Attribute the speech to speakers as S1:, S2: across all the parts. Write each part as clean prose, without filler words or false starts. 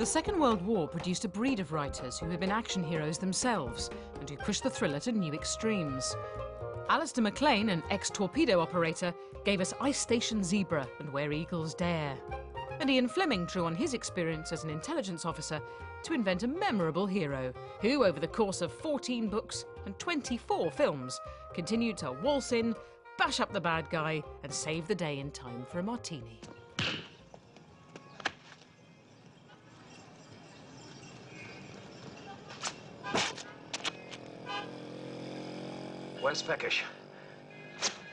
S1: The Second World War produced a breed of writers who had been action heroes themselves and who pushed the thriller to new extremes. Alistair MacLean, an ex-torpedo operator, gave us Ice Station Zebra and Where Eagles Dare. And Ian Fleming drew on his experience as an intelligence officer to invent a memorable hero who, over the course of 14 books and 24 films, continued to waltz in, bash up the bad guy and save the day in time for a martini.
S2: Where's Peckish?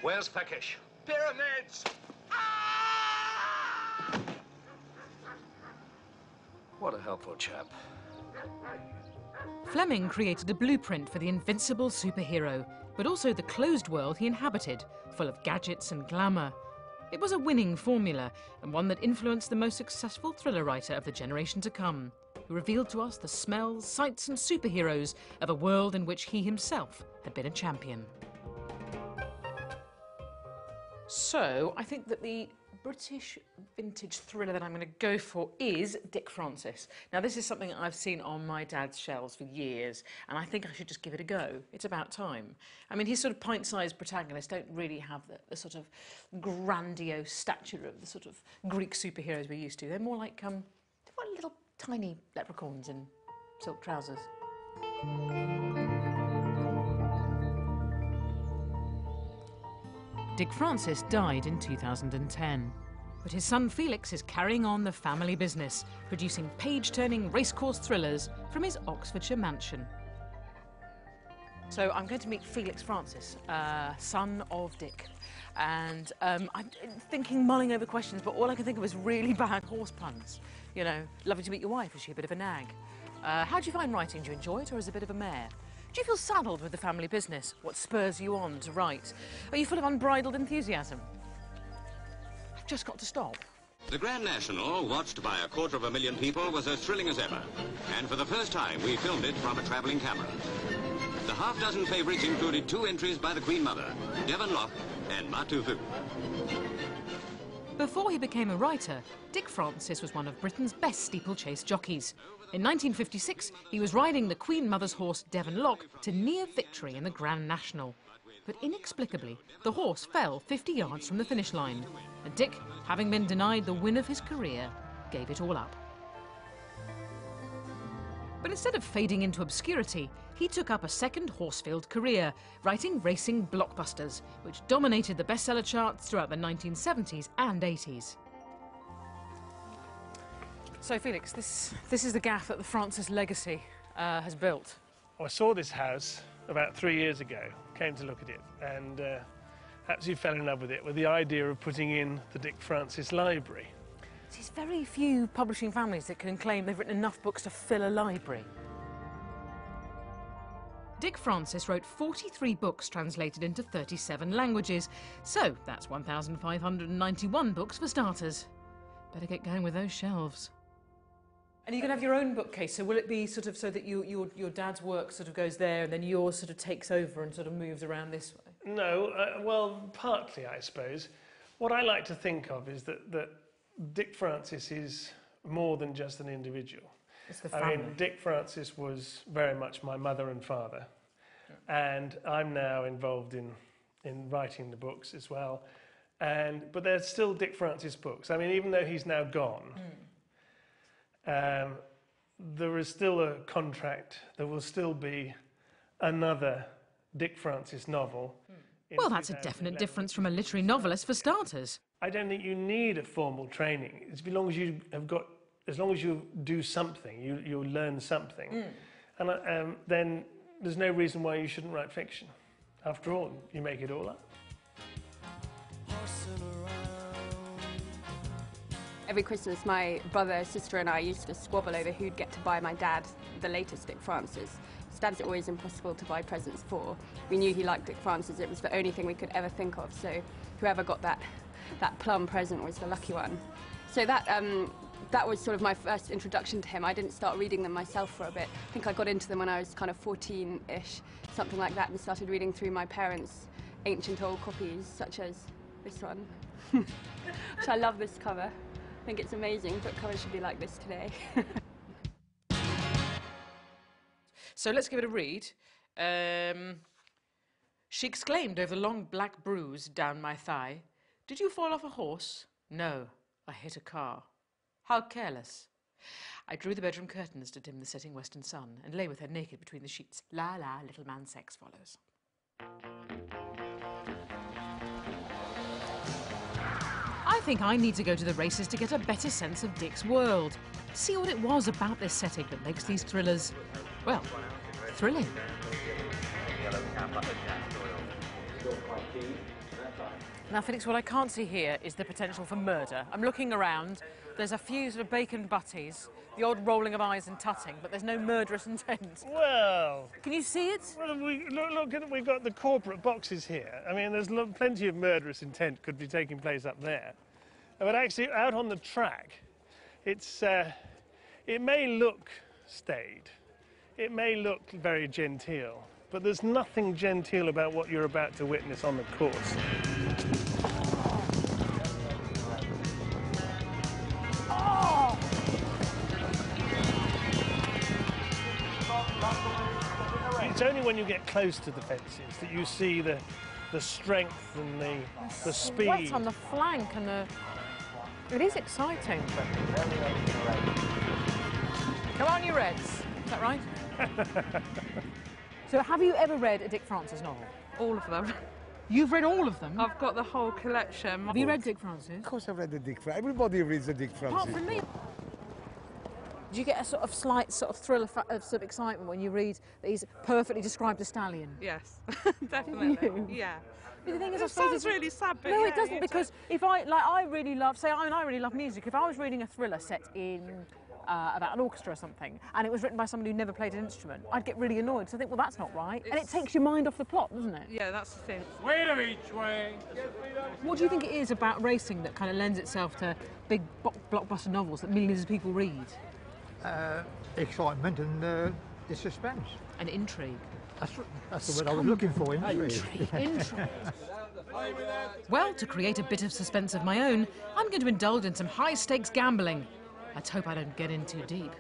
S2: Where's Peckish? Pyramids! Ah! What a helpful chap.
S1: Fleming created a blueprint for the invincible superhero, but also the closed world he inhabited, full of gadgets and glamour. It was a winning formula, and one that influenced the most successful thriller writer of the generation to come, who revealed to us the smells, sights and superheroes of a world in which he himself had been a champion. So, I think that the British vintage thriller that I'm going to go for is Dick Francis. Now, this is something I've seen on my dad's shelves for years, and I think I should just give it a go. It's about time. I mean, his sort of pint-sized protagonists don't really have the sort of grandiose stature of the sort of Greek superheroes we're used to. They're more like, they're like little tiny leprechauns in silk trousers. Dick Francis died in 2010, but his son Felix is carrying on the family business, producing page-turning racecourse thrillers from his Oxfordshire mansion. So I'm going to meet Felix Francis, son of Dick, and I'm mulling over questions, but all I can think of is really bad horse puns. You know, lovely to meet your wife, is she a bit of a nag? How do you find writing? Do you enjoy it, or is it a bit of a mare? Do you feel saddled with the family business? What spurs you on to write? Are you full of unbridled enthusiasm? I've just got to stop.
S3: The Grand National, watched by 250,000 people, was as thrilling as ever. And for the first time, we filmed it from a travelling camera. The half-dozen favourites included 2 entries by the Queen Mother, Devon Loch and Matufu.
S1: Before he became a writer, Dick Francis was one of Britain's best steeplechase jockeys. In 1956, he was riding the Queen Mother's horse Devon Loch to near victory in the Grand National. But inexplicably, the horse fell 50 yards from the finish line, and Dick, having been denied the win of his career, gave it all up. But instead of fading into obscurity, he took up a second horse-filled career, writing racing blockbusters, which dominated the bestseller charts throughout the 1970s and 80s. So, Felix, this is the gaff that the Francis legacy has built.
S4: I saw this house about 3 years ago, came to look at it, and absolutely fell in love with it, with the idea of putting in the Dick Francis library.
S1: There's very few publishing families that can claim they've written enough books to fill a library. Dick Francis wrote 43 books translated into 37 languages, so that's 1,591 books for starters. Better get going with those shelves. And you're going to have your own bookcase, so will it be sort of so that your dad's work sort of goes there and then yours sort of takes over and sort of moves around this way?
S4: No, well, partly, I suppose. What I like to think of is that Dick Francis is more than just an individual.
S1: It's the family.
S4: I mean, Dick Francis was very much my mother and father, and I'm now involved in writing the books as well. But there's still Dick Francis books. I mean, even though he's now gone, there is still a contract. There will still be another Dick Francis novel.
S1: Well, that's a definite difference from a literary novelist for starters.
S4: I don't think you need a formal training. As long as you have got, as long as you do something, you learn something, and then there's no reason why you shouldn't write fiction. After all, you make it all up.
S5: Every Christmas, my brother, sister and I used to squabble over who'd get to buy my dad the latest Dick Francis. His dad's always impossible to buy presents for. We knew he liked Dick Francis. It was the only thing we could ever think of, so whoever got that plum present was the lucky one. So that was sort of my first introduction to him. I didn't start reading them myself for a bit. I think I got into them when I was kind of 14-ish, something like that, and started reading through my parents' ancient old copies, such as this one, which I love this cover. I think it's amazing. Book covers should be like this today.
S1: So let's give it a read. She exclaimed over the long black bruise down my thigh. Did you fall off a horse? No, I hit a car. How careless. I drew the bedroom curtains to dim the setting western sun and lay with her naked between the sheets. La la, little man sex follows. I think I need to go to the races to get a better sense of Dick's world. See what it was about this setting that makes these thrillers, well, thrilling. Now, Felix, what I can't see here is the potential for murder. I'm looking around. There's a few sort of bacon butties, the odd rolling of eyes and tutting, but there's no murderous intent.
S4: Well...
S1: Can you see it?
S4: Well, we've got the corporate boxes here. I mean, there's plenty of murderous intent could be taking place up there. But actually, out on the track, it's... it may look staid. It may look very genteel. But there's nothing genteel about what you're about to witness on the course.
S1: Oh!
S4: It's only when you get close to the fences that you see the strength and the speed.
S1: Sweat on the flank and the... It is exciting. Come on, you Reds. Is that right? So have you ever read a Dick Francis novel?
S6: All of them.
S1: You've read all of them?
S6: I've got the whole collection.
S1: Have you read Dick Francis?
S7: Of course I've read the Dick Francis. Everybody reads the Dick Francis.
S1: Apart from me. Do you get a sort of slight sort of thrill of sort of excitement when you read that he's perfectly described a stallion?
S6: Yes, definitely. Yeah.
S1: But the thing is,
S6: It sounds really sad, but
S1: no,
S6: yeah,
S1: it doesn't, because if I really love music. If I was reading a thriller set in about an orchestra or something, and it was written by somebody who never played an instrument, I'd get really annoyed because I think, well, that's not right, and it takes your mind off the plot, doesn't it?
S6: Yeah, that's the thing.
S8: Wait of each way.
S1: What do you think it is about racing that kind of lends itself to big blockbuster novels that millions of people read?
S8: Excitement and the suspense.
S1: And intrigue.
S8: That's the word I was looking for.
S1: Intrigue. Well, to create a bit of suspense of my own, I'm going to indulge in some high-stakes gambling. Let's hope I don't get in too deep.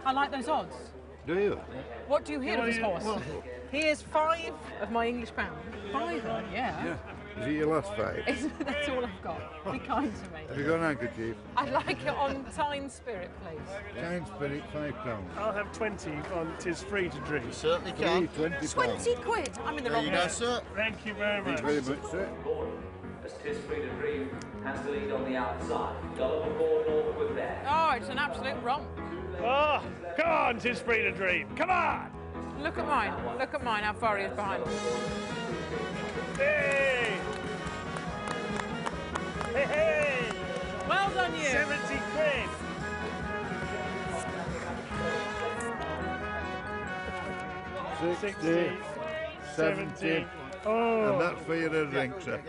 S1: I like those odds.
S7: Do you?
S1: What do you hear of this horse? Here's 5 of my English pound. 5, yeah.
S7: Is it your last 5?
S1: That's all I've got. Be kind to me.
S7: Have you got an handkerchief?
S1: I'd like it on Tyne Spirit, please.
S7: Tyne Spirit, £5.
S4: I'll have 20 on Tis Free to Drink.
S9: Certainly can.
S7: 20
S1: 20 quid? I'm in the wrong place.
S9: Sir.
S4: Thank you very much.
S7: Thank you very much, sir.
S10: As Tis Free to Dream has the lead on the outside. Gulliver Board Northwood there.
S1: Oh, it's an absolute romp.
S4: Oh, come on, Tis Free to Dream. Come on!
S1: Look at mine. Look at mine, how far he is behind.
S4: Hey! Hey, hey!
S1: Well done, you.
S4: 70 quid.
S7: $60, 70.
S4: Oh.
S7: And that's for your drink, sir.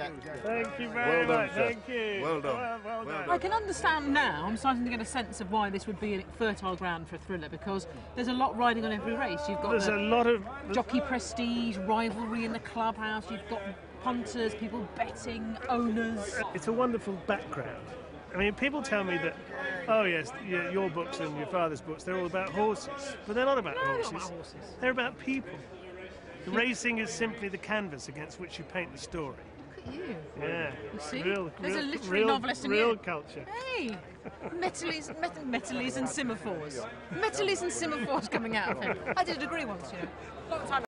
S4: Thank you very
S7: Well done,
S4: much.
S7: sir.
S4: Thank you.
S7: Well done.
S4: Well done.
S1: I can understand now, I'm starting to get a sense of why this would be a fertile ground for a thriller, because there's a lot riding on every race. You've got
S4: There's a lot of
S1: jockey prestige, rivalry in the clubhouse, you've got punters, people betting, owners.
S4: It's a wonderful background. I mean, people tell me that, oh yes, your books and your father's books, they're all about horses. But they're not about horses.
S1: Not about horses.
S4: They're about people. The racing is simply the canvas against which you paint the story.
S1: Look at you.
S4: Yeah.
S1: You see?
S4: Real,
S1: There's a
S4: real,
S1: literary
S4: real,
S1: novelist in
S4: real
S1: here.
S4: culture.
S1: Hey! Metallys and semaphores. Metallys and semaphores coming out of him. I did a degree once, you know. Long time